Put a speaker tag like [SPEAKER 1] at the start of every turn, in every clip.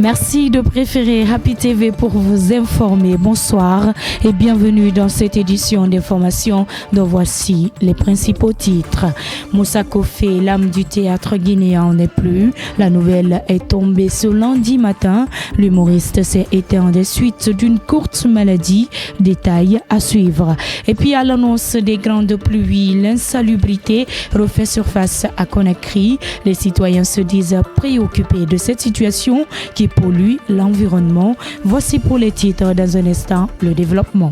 [SPEAKER 1] Merci de préférer Happy TV pour vous informer. Bonsoir et bienvenue dans cette édition d'information dont voici les principaux titres. Moussa Kofé, l'âme du théâtre guinéen n'est plus. La nouvelle est tombée ce lundi matin. L'humoriste s'est éteint des suites d'une courte maladie. Détails à suivre. Et puis à l'annonce des grandes pluies, l'insalubrité refait surface à Conakry. Les citoyens se disent préoccupés de cette situation qui pollue l'environnement. Voici pour les titres dans un instant le développement.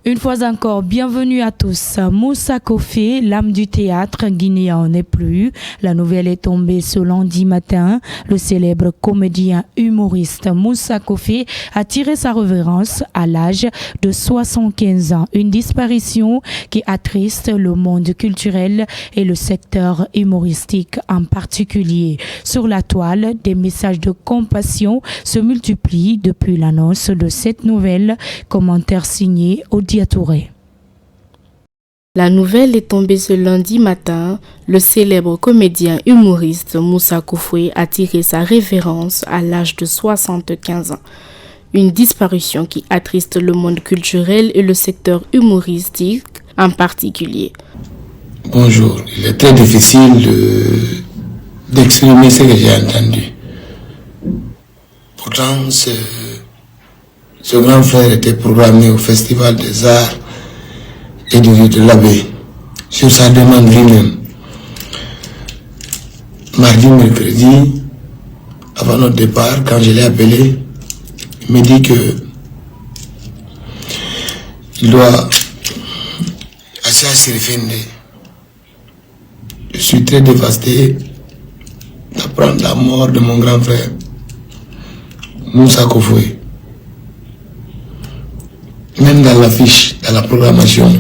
[SPEAKER 1] Une fois encore, bienvenue à tous. Moussa Kofé, l'âme du théâtre guinéen n'est plus. La nouvelle est tombée ce lundi matin. Le célèbre comédien humoriste Moussa Kofé a tiré sa révérence à l'âge de 75 ans. Une disparition qui attriste le monde culturel et le secteur humoristique en particulier. Sur la toile, des messages de compassion se multiplient depuis l'annonce de cette nouvelle. Commentaire signé Odia Touré.
[SPEAKER 2] La nouvelle est tombée ce lundi matin. Le célèbre comédien humoriste Moussa Kofé a tiré sa révérence à l'âge de 75 ans. Une disparition qui attriste le monde culturel et le secteur humoristique en particulier.
[SPEAKER 3] Bonjour, il est très difficile d'exprimer ce que j'ai entendu. Pourtant, ce grand frère était programmé au Festival des Arts et du Rue de l'Abbé, sur sa demande lui-même. Mardi, mercredi, avant notre départ, quand je l'ai appelé, il me dit que il doit assez se refunder. Je suis très dévasté d'apprendre la mort de mon grand frère, Moussa Kofé. Même dans l'affiche, dans la programmation,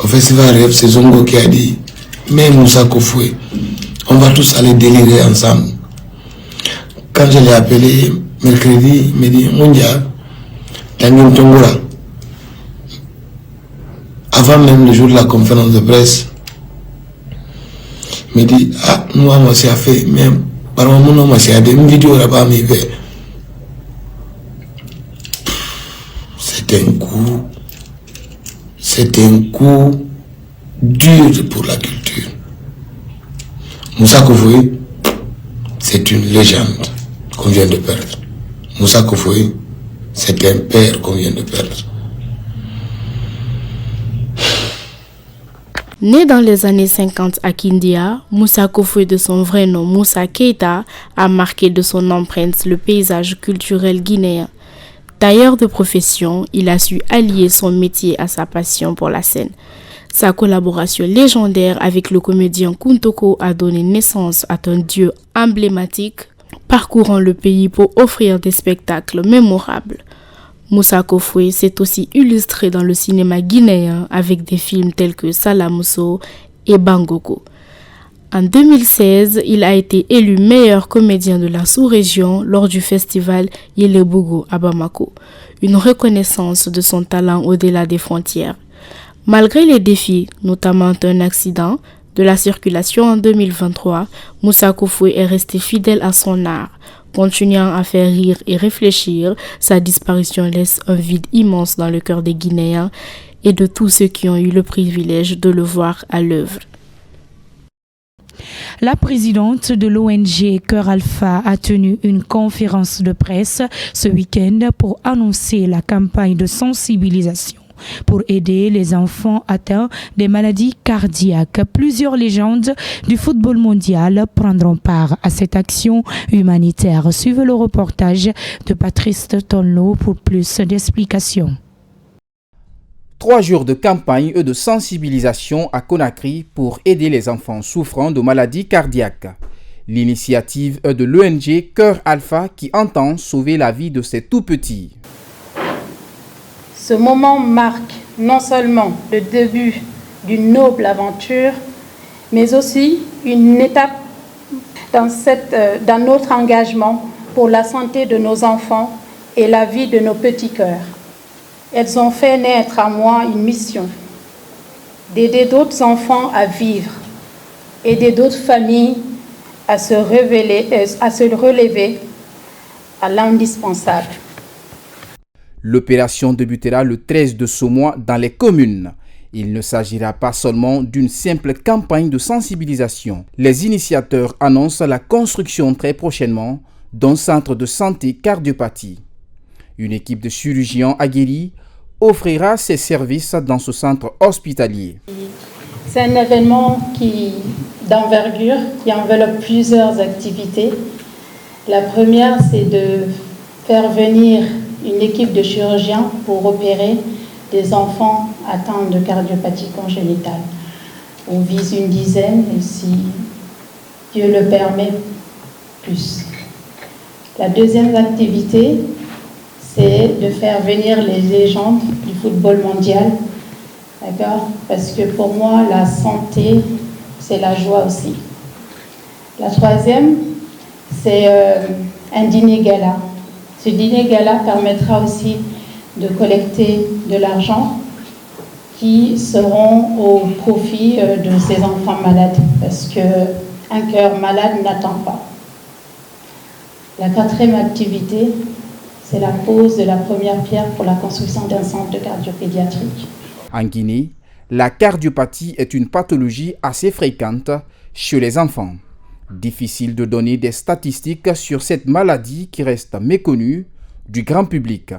[SPEAKER 3] au Festival Rêve, c'est Zongo qui a dit, mais Moussa Kofé, on va tous aller délirer ensemble. Quand je l'ai appelé mercredi, il m'a dit, Mondia, Tanguy Tongora. Avant même le jour de la conférence de presse, il m'a dit, ah, nous avons aussi fait, mais par moment, nous avons fait une vidéo là-bas, mais c'est un coup dur pour la culture. Moussa Kofé, c'est une légende qu'on vient de perdre. Moussa Kofé, c'est un père qu'on vient de perdre.
[SPEAKER 2] Né dans les années 50 à Kindia, Moussa Kofé, de son vrai nom Moussa Keita, a marqué de son empreinte le paysage culturel guinéen. Tailleur de profession, il a su allier son métier à sa passion pour la scène. Sa collaboration légendaire avec le comédien Kuntoko a donné naissance à un dieu emblématique, parcourant le pays pour offrir des spectacles mémorables. Moussa Kofé s'est aussi illustré dans le cinéma guinéen avec des films tels que Salamusso et Bangoko. En 2016, il a été élu meilleur comédien de la sous-région lors du festival Yelebougou à Bamako, une reconnaissance de son talent au-delà des frontières. Malgré les défis, notamment un accident de la circulation en 2023, Moussa Kofé est resté fidèle à son art. Continuant à faire rire et réfléchir, sa disparition laisse un vide immense dans le cœur des Guinéens et de tous ceux qui ont eu le privilège de le voir à l'œuvre.
[SPEAKER 1] La présidente de l'ONG Cœur Alpha a tenu une conférence de presse ce week-end pour annoncer la campagne de sensibilisation pour aider les enfants atteints des maladies cardiaques. Plusieurs légendes du football mondial prendront part à cette action humanitaire. Suivez le reportage de Patrice Tonlo pour plus d'explications.
[SPEAKER 4] 3 jours de campagne et de sensibilisation à Conakry pour aider les enfants souffrant de maladies cardiaques. L'initiative est de l'ONG Cœur Alpha qui entend sauver la vie de ces tout-petits.
[SPEAKER 5] Ce moment marque non seulement le début d'une noble aventure, mais aussi une étape dans notre engagement pour la santé de nos enfants et la vie de nos petits cœurs. elles ont fait naître à moi une mission d'aider d'autres enfants à vivre, aider d'autres familles à se relever à l'indispensable.
[SPEAKER 4] L'opération débutera le 13 de ce mois dans les communes. Il ne s'agira pas seulement d'une simple campagne de sensibilisation. Les initiateurs annoncent la construction très prochainement d'un centre de santé cardiopathie. Une équipe de chirurgiens aguerris offrira ses services dans ce centre hospitalier.
[SPEAKER 5] C'est un événement d'envergure qui enveloppe plusieurs activités. La première, c'est de faire venir une équipe de chirurgiens pour opérer des enfants atteints de cardiopathie congénitale. On vise une dizaine et si Dieu le permet, plus. La deuxième activité, c'est de faire venir les légendes du football mondial. D'accord ? Parce que pour moi, la santé, c'est la joie aussi. La troisième, c'est un dîner gala. Ce dîner gala permettra aussi de collecter de l'argent qui seront au profit de ces enfants malades. Parce qu'un cœur malade n'attend pas. La quatrième activité, c'est la pose de la première pierre pour la construction d'un centre de cardiopédiatrique.
[SPEAKER 4] En Guinée, la cardiopathie est une pathologie assez fréquente chez les enfants. Difficile de donner des statistiques sur cette maladie qui reste méconnue du grand public.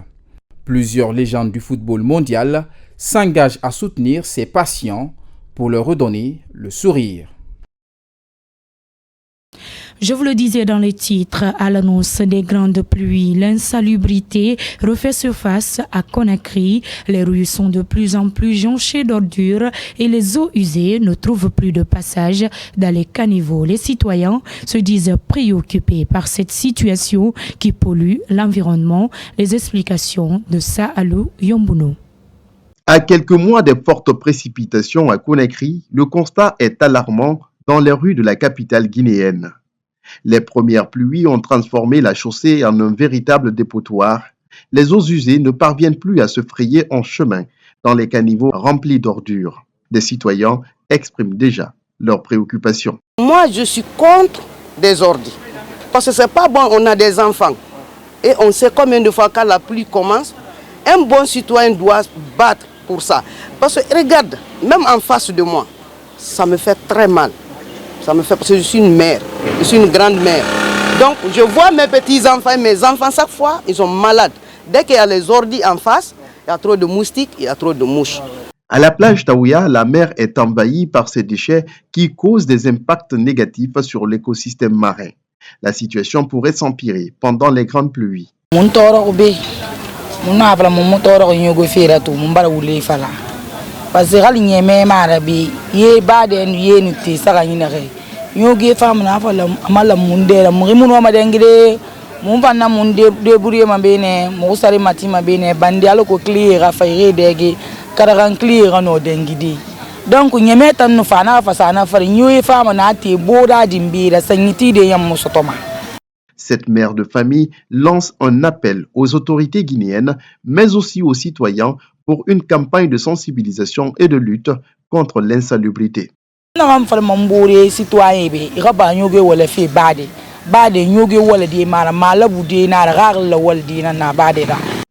[SPEAKER 4] Plusieurs légendes du football mondial s'engagent à soutenir ces patients pour leur redonner le sourire.
[SPEAKER 1] Je vous le disais dans les titres, à l'annonce des grandes pluies, l'insalubrité refait surface à Conakry. Les rues sont de plus en plus jonchées d'ordures et les eaux usées ne trouvent plus de passage dans les caniveaux. Les citoyens se disent préoccupés par cette situation qui pollue l'environnement. Les explications de Saalou Yombouno.
[SPEAKER 6] À quelques mois des fortes précipitations à Conakry, le constat est alarmant dans les rues de la capitale guinéenne. Les premières pluies ont transformé la chaussée en un véritable dépotoir. Les eaux usées ne parviennent plus à se frayer un chemin dans les caniveaux remplis d'ordures. Des citoyens expriment déjà leurs préoccupations.
[SPEAKER 7] Moi, je suis contre des ordures. Parce que c'est pas bon, on a des enfants. Et on sait combien de fois quand la pluie commence, un bon citoyen doit battre pour ça. Parce que regarde, même en face de moi, ça me fait très mal. Ça me fait parce que je suis une mère, je suis une grande mère. Donc je vois mes petits-enfants et mes enfants, chaque fois, ils sont malades. Dès qu'il y a les ordures en face, il y a trop de moustiques, il y a trop de mouches.
[SPEAKER 6] À la plage Taouya, la mer est envahie par ces déchets qui causent des impacts négatifs sur l'écosystème marin. La situation pourrait s'empirer pendant les grandes pluies.
[SPEAKER 8] Parce que les gens arabe ye ba de ye ni te saka ni nare nyoge fam na fa la amala munde la mugimu no madengire mun vanna munde de buriye mabene mo sare matima bene bandi aloko clear fa ire dege karagan clear no dengidi donc nyeme tan no fa na fa sana fa nyoye fam na te boda dimbira sanyiti de yam musotoma.
[SPEAKER 6] Cette mère de famille lance un appel aux autorités guinéennes, mais aussi aux citoyens pour une campagne de sensibilisation et de lutte contre l'insalubrité.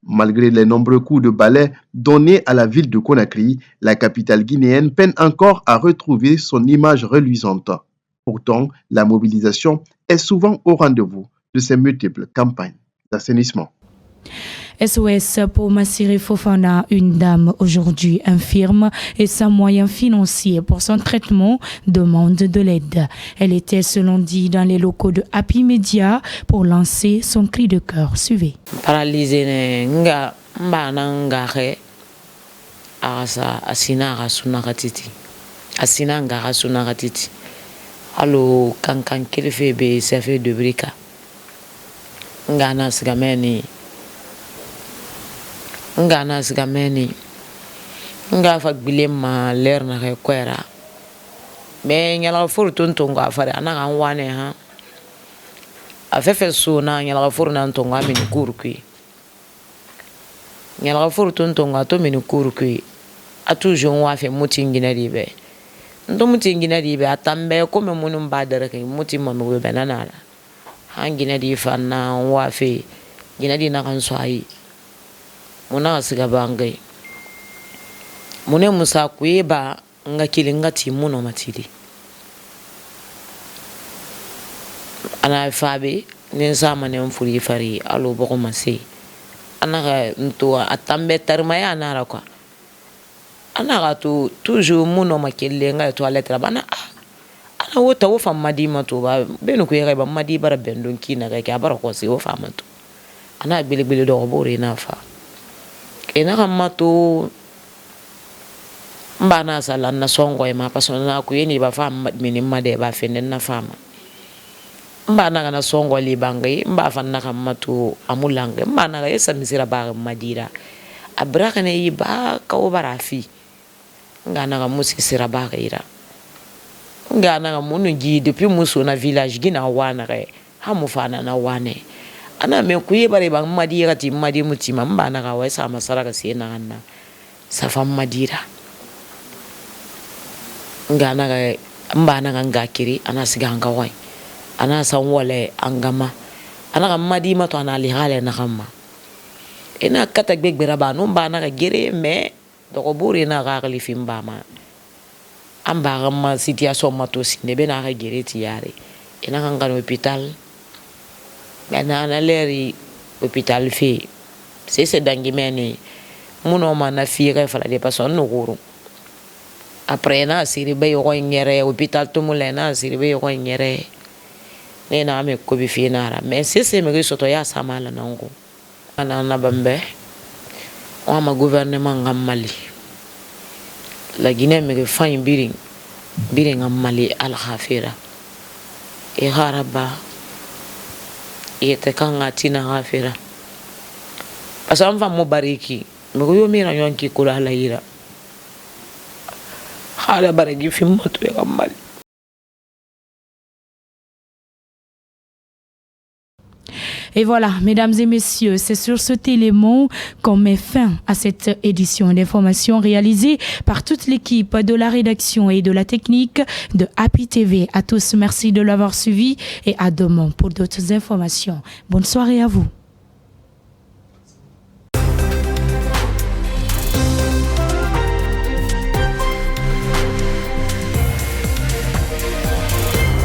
[SPEAKER 6] Malgré les nombreux coups de balai donnés à la ville de Conakry, la capitale guinéenne peine encore à retrouver son image reluisante. Pourtant, la mobilisation est souvent au rendez-vous de ces multiples campagnes d'assainissement.
[SPEAKER 1] SOS pour Massiré Fofana, une dame aujourd'hui infirme et sans moyens financiers pour son traitement, demande de l'aide. Elle était, selon dit, dans les locaux de Happy Media pour lancer son cri de cœur. Suivez.
[SPEAKER 9] Paralysé nga mbana he asa asina rasunakatiti asina nga rasunakatiti allo kankan kelefe be safe de brika ngana sigameni nga fa bilema ler na re kwera me nyala furtu ntongo afare ana wane ha afefe sona nyala furna ntongo amini kurkui nyala furu tontonga to minu kurukui atu jonwa fe mutingina ribe ndo mutingina ribe atambe ko me munum badara ke mutima me be nanala hangina di fanna wa fe gina di na kan swai muna siga bangai mune musa kueba nga kilinga ti muno matili ana fabe nin sama ne mfuri fari alo boko mase ana nto atambe tarmaya ana kwa ana to toujours muno makelle nga toilette bana ana wota wo fam madima to ba benu ko yega ba madi bara bendon kina ga ka bara ko se wo fam to ana bele bele do bore na fa ena kamma to mbana sala na songo e ma pasona ko yeni ba fam minimma de ba fenen na fama mbana kana songo li bangai mba fanna kamma to amulange mbana ga yesa misira ba madira abraka ne yiba ka o barafi ngana ga musi sira ba ga ira ngana ga munu gi depuis muso na village gina wana ga ha mu fana na wane ana me kuye bare ba madira ti madi mutima mbana ga wa sa masara ga sena na safa madira ngana ga mbana ga ngakiri ana siga nga wai ana san wale angama ana ga madi ma to ana li hale na kama ina kata gbegbera ba no mbana ga gere me do ko buri na ga li fimba ma amba ga ma situation ma to sine be na ga gere ti yare ina ga ngano hospital na na leri hospital fi c'est dangi meni muno ma na fi ga fala de person no guru après na siri be yo ngere hospital to mulena siri be yo ngere ne na me ko bi fi nara mais c'est me soto ya samala nango ana na bambe o ma gouvernement ngam Mali la Guinée me fayin biring ngam Mali al khafira e haraba e te kanga tina khafira asam fa mo bariki me ko yo mi na yonki ko la ira hala baragi fi moto e ngam Mali.
[SPEAKER 1] Et voilà, mesdames et messieurs, c'est sur cet élément qu'on met fin à cette édition d'information réalisée par toute l'équipe de la rédaction et de la technique de Happy TV. À tous, merci de l'avoir suivi et à demain pour d'autres informations. Bonne soirée à vous.